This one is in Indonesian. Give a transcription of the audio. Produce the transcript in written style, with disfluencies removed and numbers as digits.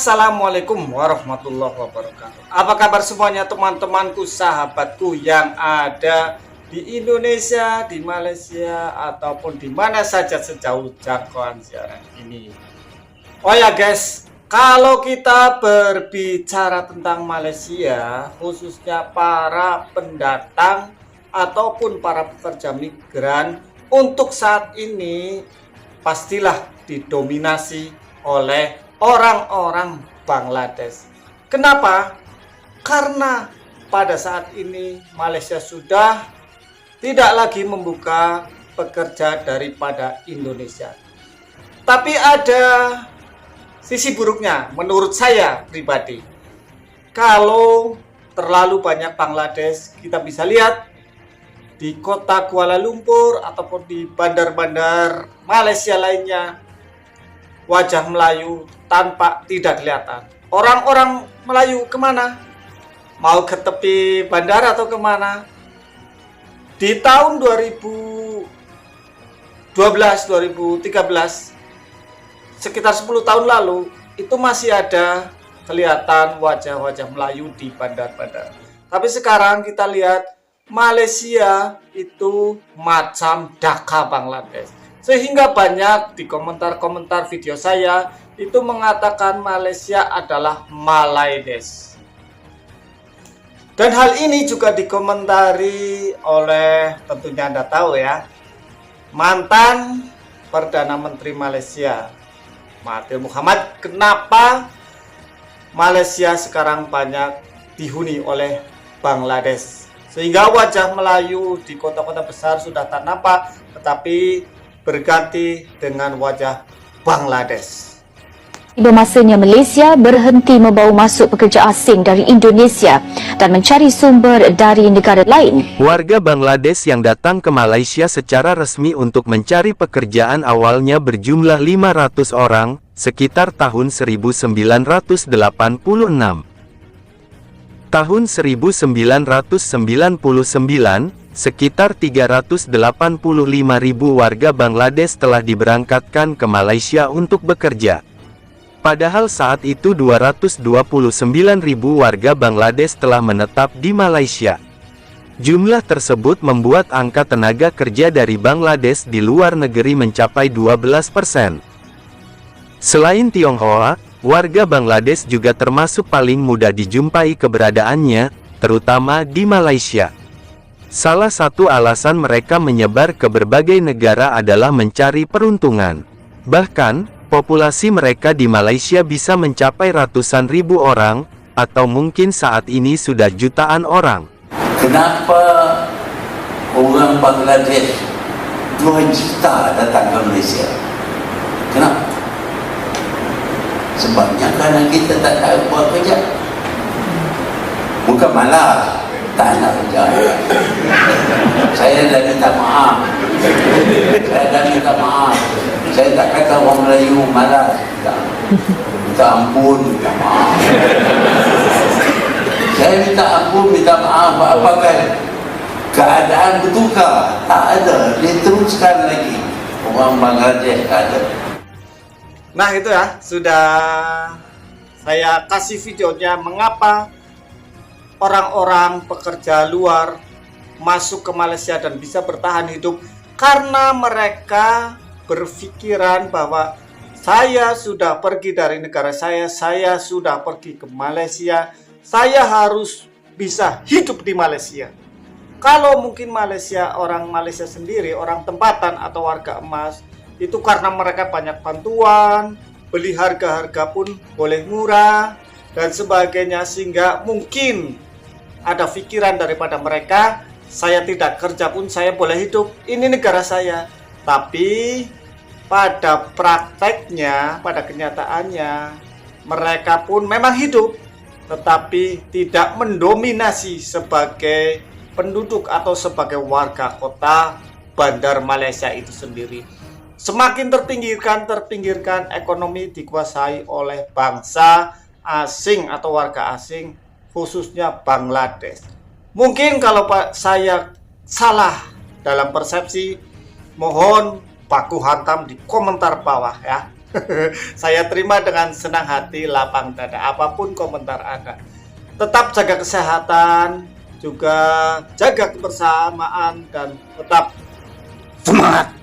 Assalamualaikum warahmatullahi wabarakatuh. Apa kabar semuanya teman-temanku, sahabatku yang ada di Indonesia, di Malaysia, ataupun di mana saja sejauh jangkauan siaran ini. Oh ya guys, kalau kita berbicara tentang Malaysia, khususnya para pendatang ataupun para pekerja migran, untuk saat ini pastilah didominasi oleh orang-orang Bangladesh. Kenapa? Karena pada saat ini Malaysia sudah tidak lagi membuka pekerja daripada Indonesia. Tapi ada sisi buruknya menurut saya pribadi. Kalau terlalu banyak Bangladesh, kita bisa lihat di kota Kuala Lumpur ataupun di bandar-bandar Malaysia lainnya, wajah Melayu tanpa tidak kelihatan. Orang-orang Melayu kemana? Mau ke tepi bandara atau kemana? Di tahun 2012-2013, sekitar 10 tahun lalu, itu masih ada kelihatan wajah-wajah Melayu di bandar-bandar. Tapi sekarang kita lihat Malaysia itu macam Dhaka Bangladesh. Sehingga banyak di komentar-komentar video saya itu mengatakan Malaysia adalah Malaides. Dan hal ini juga dikomentari oleh, tentunya Anda tahu ya, mantan Perdana Menteri Malaysia, Mahathir Mohamad. Kenapa Malaysia sekarang banyak dihuni oleh Bangladesh? Sehingga wajah Melayu di kota-kota besar sudah tak nampak, tetapi berganti dengan wajah Bangladesh. Tiba masanya Malaysia berhenti membawa masuk pekerja asing dari Indonesia dan mencari sumber dari negara lain. Warga Bangladesh yang datang ke Malaysia secara resmi untuk mencari pekerjaan awalnya berjumlah 500 orang, sekitar tahun 1986. Tahun 1999, sekitar 385.000 warga Bangladesh telah diberangkatkan ke Malaysia untuk bekerja. Padahal saat itu 229.000 warga Bangladesh telah menetap di Malaysia. Jumlah tersebut membuat angka tenaga kerja dari Bangladesh di luar negeri mencapai 12%. Selain Tionghoa, warga Bangladesh juga termasuk paling mudah dijumpai keberadaannya, terutama di Malaysia. Salah satu alasan mereka menyebar ke berbagai negara adalah mencari peruntungan. Bahkan, populasi mereka di Malaysia bisa mencapai ratusan ribu orang, atau mungkin saat ini sudah jutaan orang. Kenapa orang Bangladesh 2 juta datang ke Malaysia? Kenapa? Sebabnya kerana kita tak tahu buat kerja. Bukan malas, tak nak kerja. Saya dah minta maaf. Saya tak kata orang Melayu malas. Minta ampun, minta maaf. Saya minta ampun, minta maaf. Apakah keadaan bertukar? Tak ada. Dia teruskan lagi. Orang Bangladesh tak ada. Nah itu ya, sudah saya kasih videonya mengapa orang-orang pekerja luar masuk ke Malaysia dan bisa bertahan hidup. Karena mereka berpikiran bahwa saya sudah pergi dari negara saya sudah pergi ke Malaysia, saya harus bisa hidup di Malaysia. Kalau mungkin Malaysia, orang Malaysia sendiri, orang tempatan atau warga emas, itu karena mereka banyak bantuan, beli harga-harga pun boleh murah, dan sebagainya, sehingga mungkin ada pikiran daripada mereka, saya tidak kerja pun saya boleh hidup, ini negara saya. Tapi pada prakteknya, pada kenyataannya, mereka pun memang hidup, tetapi tidak mendominasi sebagai penduduk atau sebagai warga kota bandar Malaysia itu sendiri. Semakin terpinggirkan, ekonomi dikuasai oleh bangsa asing atau warga asing, khususnya Bangladesh. Mungkin kalau saya salah dalam persepsi, mohon baku hantam di komentar bawah ya. Saya terima dengan senang hati, lapang dada, apapun komentar Anda. Tetap jaga kesehatan, juga jaga kebersamaan, dan tetap semangat.